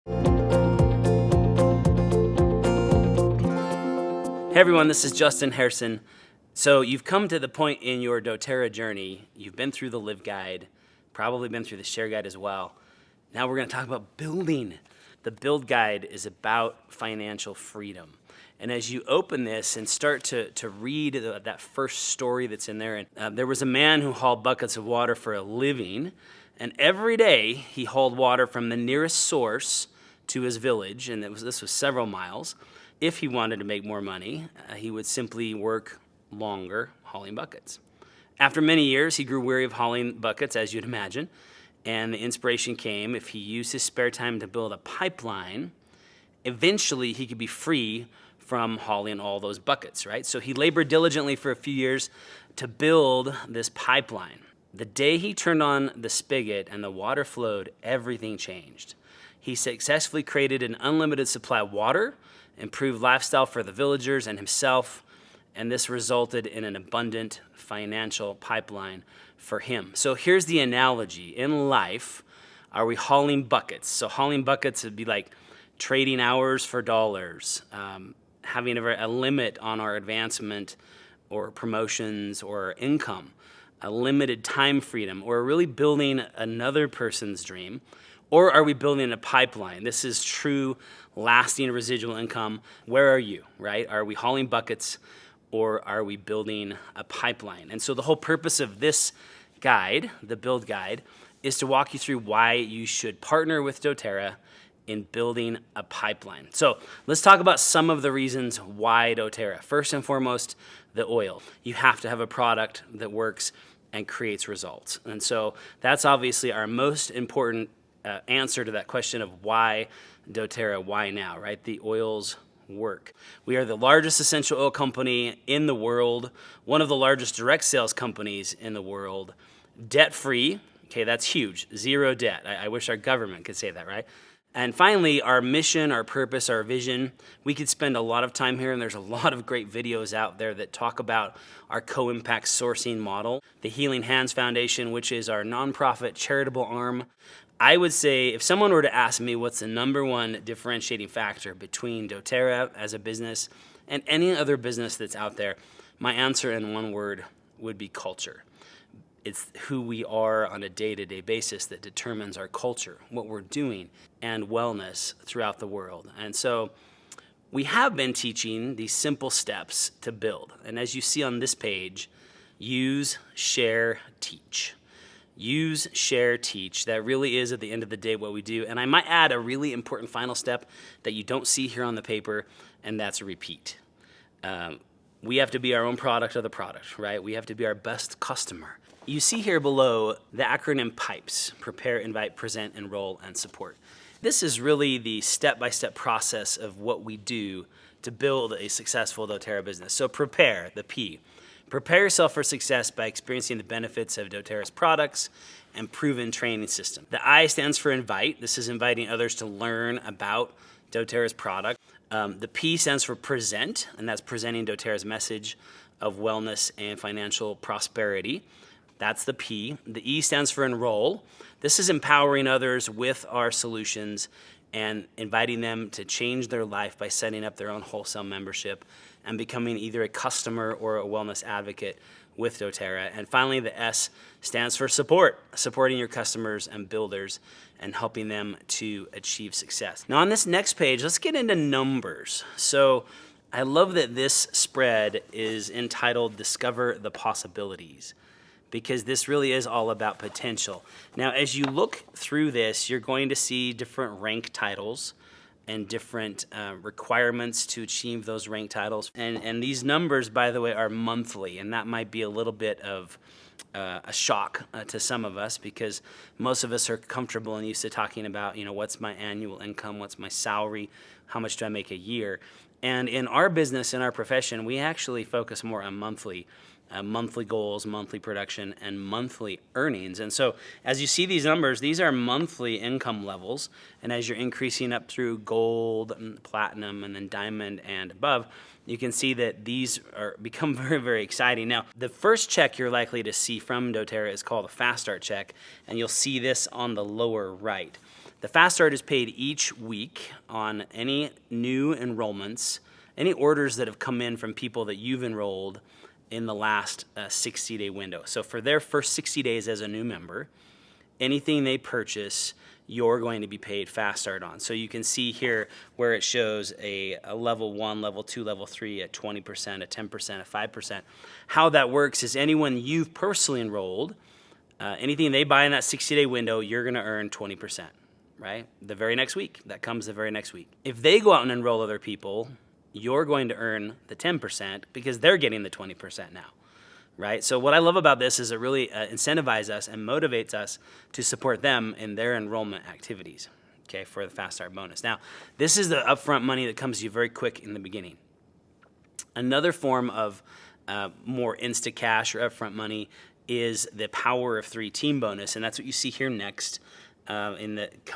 Hey everyone, this is Justin Harrison. So you've come to the point in your doTERRA journey. You've been through the Live Guide, probably been through the Share Guide as well. Now we're going to talk about building. The Build Guide is about financial freedom. And as you open this and start to read that first story that's in there, and there was a man who hauled buckets of water for a living, and every day he hauled water from the nearest source to his village, and this was several miles. If he wanted to make more money, he would simply work longer hauling buckets. After many years, he grew weary of hauling buckets, as you'd imagine, and the inspiration came: if he used his spare time to build a pipeline, eventually he could be free from hauling all those buckets, right? So he labored diligently for a few years to build this pipeline. The day he turned on the spigot and the water flowed, everything changed. He successfully created an unlimited supply of water, improved lifestyle for the villagers and himself, and this resulted in an abundant financial pipeline for him. So here's the analogy. In life, are we hauling buckets? So hauling buckets would be like trading hours for dollars, having a limit on our advancement or promotions or income, a limited time freedom, or really building another person's dream. Or are we building a pipeline? This is true, lasting residual income. Where are you, right? Are we hauling buckets or are we building a pipeline? And so the whole purpose of this guide, the Build Guide, is to walk you through why you should partner with doTERRA in building a pipeline. So let's talk about some of the reasons why doTERRA. First and foremost, the oil. You have to have a product that works and creates results. And so that's obviously our most important answer to that question of why doTERRA, why now, right? The oils work. We are the largest essential oil company in the world, one of the largest direct sales companies in the world, debt-free. Okay, that's huge. Zero debt. I wish our government could say that, right? And finally, our mission, our purpose, our vision. We could spend a lot of time here, and there's a lot of great videos out there that talk about our co-impact sourcing model, the Healing Hands Foundation, which is our nonprofit charitable arm. I would say if someone were to ask me what's the number one differentiating factor between doTERRA as a business and any other business that's out there, my answer in one word would be culture. It's who we are on a day-to-day basis that determines our culture, what we're doing, and wellness throughout the world. And so we have been teaching these simple steps to build. And as you see on this page, use, share, teach. Use, share, teach. That really is, at the end of the day, what we do. And I might add a really important final step that you don't see here on the paper, and that's repeat. We have to be our own product of the product, right? We have to be our best customer. You see here below the acronym PIPES: prepare, invite, present, enroll, and support. This is really the step-by-step process of what we do to build a successful doTERRA business. So prepare, the P. Prepare yourself for success by experiencing the benefits of doTERRA's products and proven training system. The I stands for invite. This is inviting others to learn about doTERRA's product. The P stands for present, and that's presenting doTERRA's message of wellness and financial prosperity. That's the P. The E stands for enroll. This is empowering others with our solutions and inviting them to change their life by setting up their own wholesale membership and becoming either a customer or a wellness advocate with doTERRA. And finally, the S stands for support, supporting your customers and builders and helping them to achieve success. Now on this next page, let's get into numbers. So I love that this spread is entitled Discover the Possibilities, because this really is all about potential. Now, as you look through this, you're going to see different rank titles and different requirements to achieve those rank titles. And these numbers, by the way, are monthly, and that might be a little bit of a shock to some of us, because most of us are comfortable and used to talking about, what's my annual income, what's my salary, how much do I make a year? And in our business, in our profession, we actually focus more on monthly goals, monthly production, and monthly earnings. And so as you see these numbers, these are monthly income levels. And as you're increasing up through gold, and platinum, and then diamond and above, you can see that these become very, very exciting. Now, the first check you're likely to see from doTERRA is called a Fast Start check, and you'll see this on the lower right. The Fast Start is paid each week on any new enrollments, any orders that have come in from people that you've enrolled in the last 60-day window. So for their first 60 days as a new member, anything they purchase, you're going to be paid Fast Start on. So you can see here where it shows a level 1, level 2, level 3 at 20%, a 10%, a 5%. How that works is anyone you've personally enrolled, anything they buy in that 60-day window, you're going to earn 20%, right? The very next week. That comes the very next week. If they go out and enroll other people, you're going to earn the 10% because they're getting the 20% now, right? So what I love about this is it really incentivizes us and motivates us to support them in their enrollment activities, okay, for the Fast Start bonus. Now, this is the upfront money that comes to you very quick in the beginning. Another form of more insta cash or upfront money is the Power of 3 team bonus, and that's what you see here next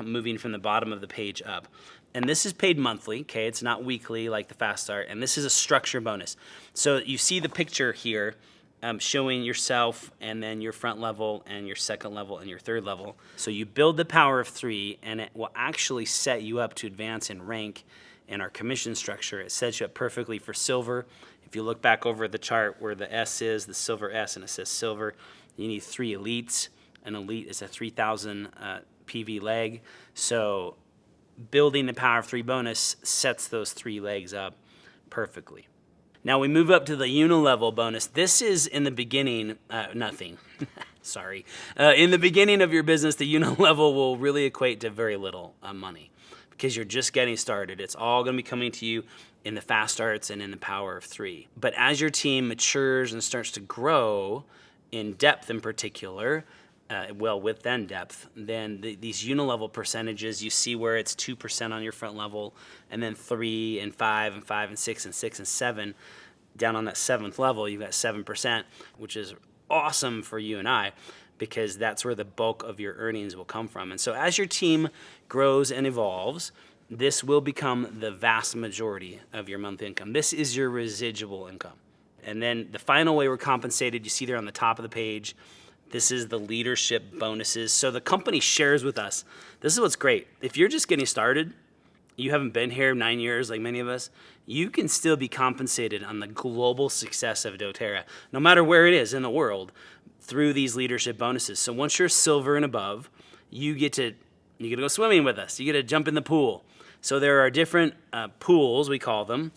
moving from the bottom of the page up. And this is paid monthly, okay? It's not weekly like the Fast Start, and this is a structure bonus. So you see the picture here showing yourself and then your front level and your second level and your third level. So you build the Power of 3, and it will actually set you up to advance in rank in our commission structure. It sets you up perfectly for silver. If you look back over the chart where the S is, the silver S, and it says silver, you need 3 elites. An elite is a 3,000 PV leg. So building the Power of 3 bonus sets those 3 legs up perfectly. Now we move up to the unilevel bonus. This is in the beginning, nothing. Sorry. In the beginning of your business, the unilevel will really equate to very little money because you're just getting started. It's all going to be coming to you in the Fast Starts and in the Power of 3. But as your team matures and starts to grow in depth in particular, width and depth, then these unilevel percentages, you see where it's 2% on your front level, and then 3 and 5 and 5 and 6 and 6 and 7. Down on that 7th level, you've got 7%, which is awesome for you and I, because that's where the bulk of your earnings will come from. And so as your team grows and evolves, this will become the vast majority of your monthly income. This is your residual income. And then the final way we're compensated, you see there on the top of the page, this is the leadership bonuses. So the company shares with us. This is what's great. If you're just getting started, you haven't been here 9 years like many of us, you can still be compensated on the global success of doTERRA, no matter where it is in the world, through these leadership bonuses. So once you're silver and above, you get to go swimming with us. You get to jump in the pool. So there are different pools, we call them,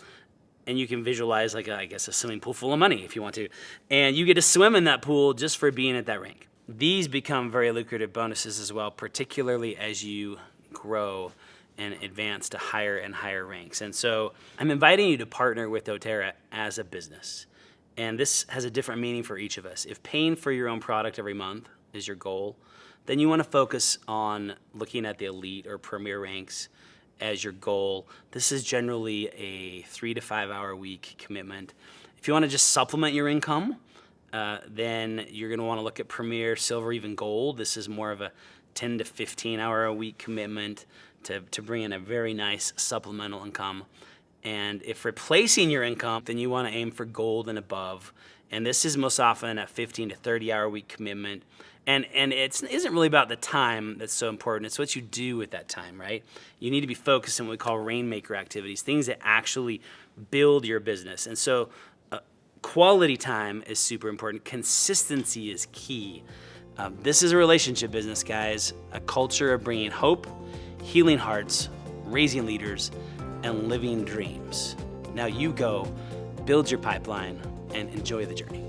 and you can visualize like a swimming pool full of money if you want to. And you get to swim in that pool just for being at that rank. These become very lucrative bonuses as well, particularly as you grow and advance to higher and higher ranks. And so I'm inviting you to partner with doTERRA as a business. And this has a different meaning for each of us. If paying for your own product every month is your goal, then you want to focus on looking at the elite or premier ranks as your goal. This is generally a 3 to 5 hour a week commitment. If you want to just supplement your income, then you're going to want to look at Premier, Silver, even Gold. This is more of a 10 to 15 hour a week commitment to bring in a very nice supplemental income. And if replacing your income, then you want to aim for Gold and above. And this is most often a 15 to 30 hour a week commitment. And it isn't really about the time that's so important. It's what you do with that time, right? You need to be focused on what we call rainmaker activities, things that actually build your business. And so quality time is super important. Consistency is key. This is a relationship business, guys, a culture of bringing hope, healing hearts, raising leaders, and living dreams. Now you go, build your pipeline, and enjoy the journey.